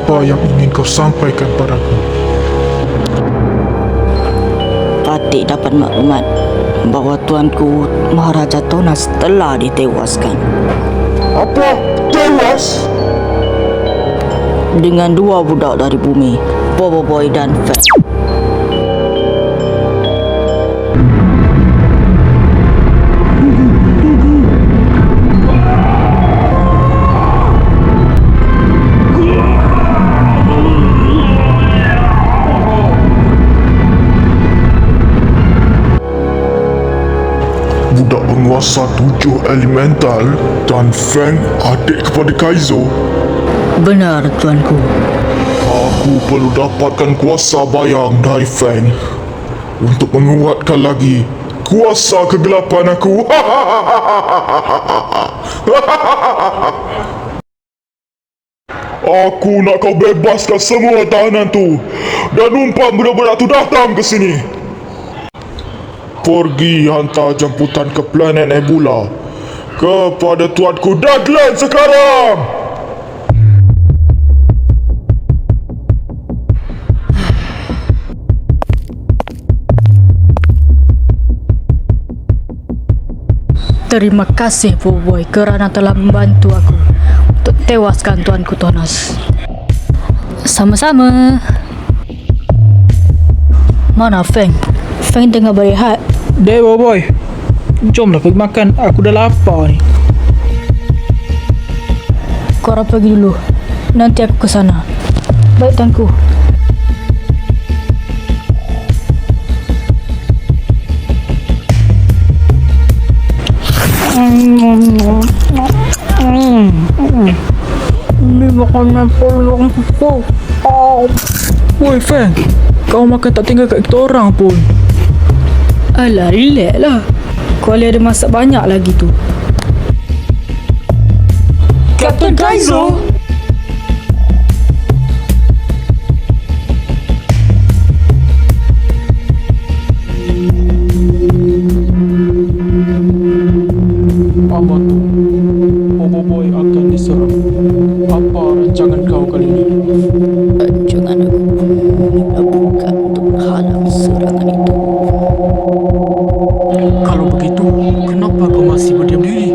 Apa yang ingin kau sampaikan padaku? Patik dapat maklumat bahawa tuanku Maharaja Tonas telah ditewaskan. Apa? Tewas? Dengan dua budak dari bumi, Bobo Boy dan Feng. Budak penguasa 7 elemental dan Feng adik kepada Kaizo. Benar, tuanku. Aku perlu dapatkan kuasa bayang dari Feng untuk menguatkan lagi kuasa kegelapan aku. Aku nak kau bebaskan semua tahanan tu dan umpan budak-budak tu datang ke sini. Pergi hantar jemputan ke planet Nebula kepada tuanku Deadland sekarang. Terima kasih Boboiboy kerana telah membantu aku untuk tewaskan tuanku Tonas. Sama-sama. Mana Feng? Feng tengah berehat. Boboiboy, jomlah pergi makan. Aku dah lapar ni. Korang pergi dulu. Nanti aku ke sana. Baik tuanku. Ini makanan pelong aku. Woi Feng, kau makan tak tinggal kat kita orang pun. Alah, relax lah. Kau ada masak banyak lagi tu. Captain Kaizo! Apa tu? Boboiboy akan diserang. Apa rancangan kau kali ini? Rancangan aku bukan untuk menghalang serangan itu. Kalau begitu, kenapa kau masih berdiam diri?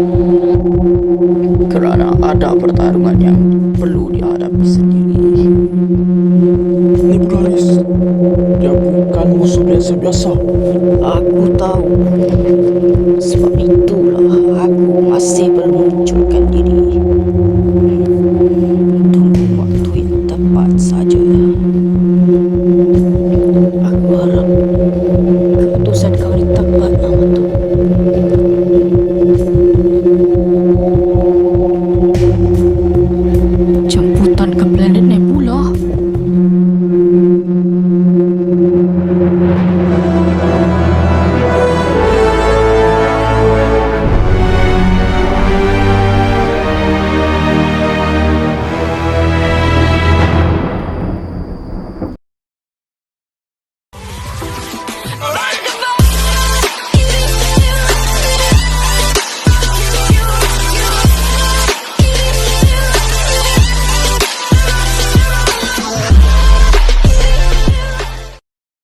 Kerana ada pertarungan yang perlu dihadapi sendiri. Nebularis, dia bukan musuh biasa-biasa. Aku tahu. Sebab itulah aku masih belum menunjukkan diri. Tunggu waktu yang tepat saja. Aku harap keputusan kau ini tepat, Namato. Jemputan ke planet Nebula.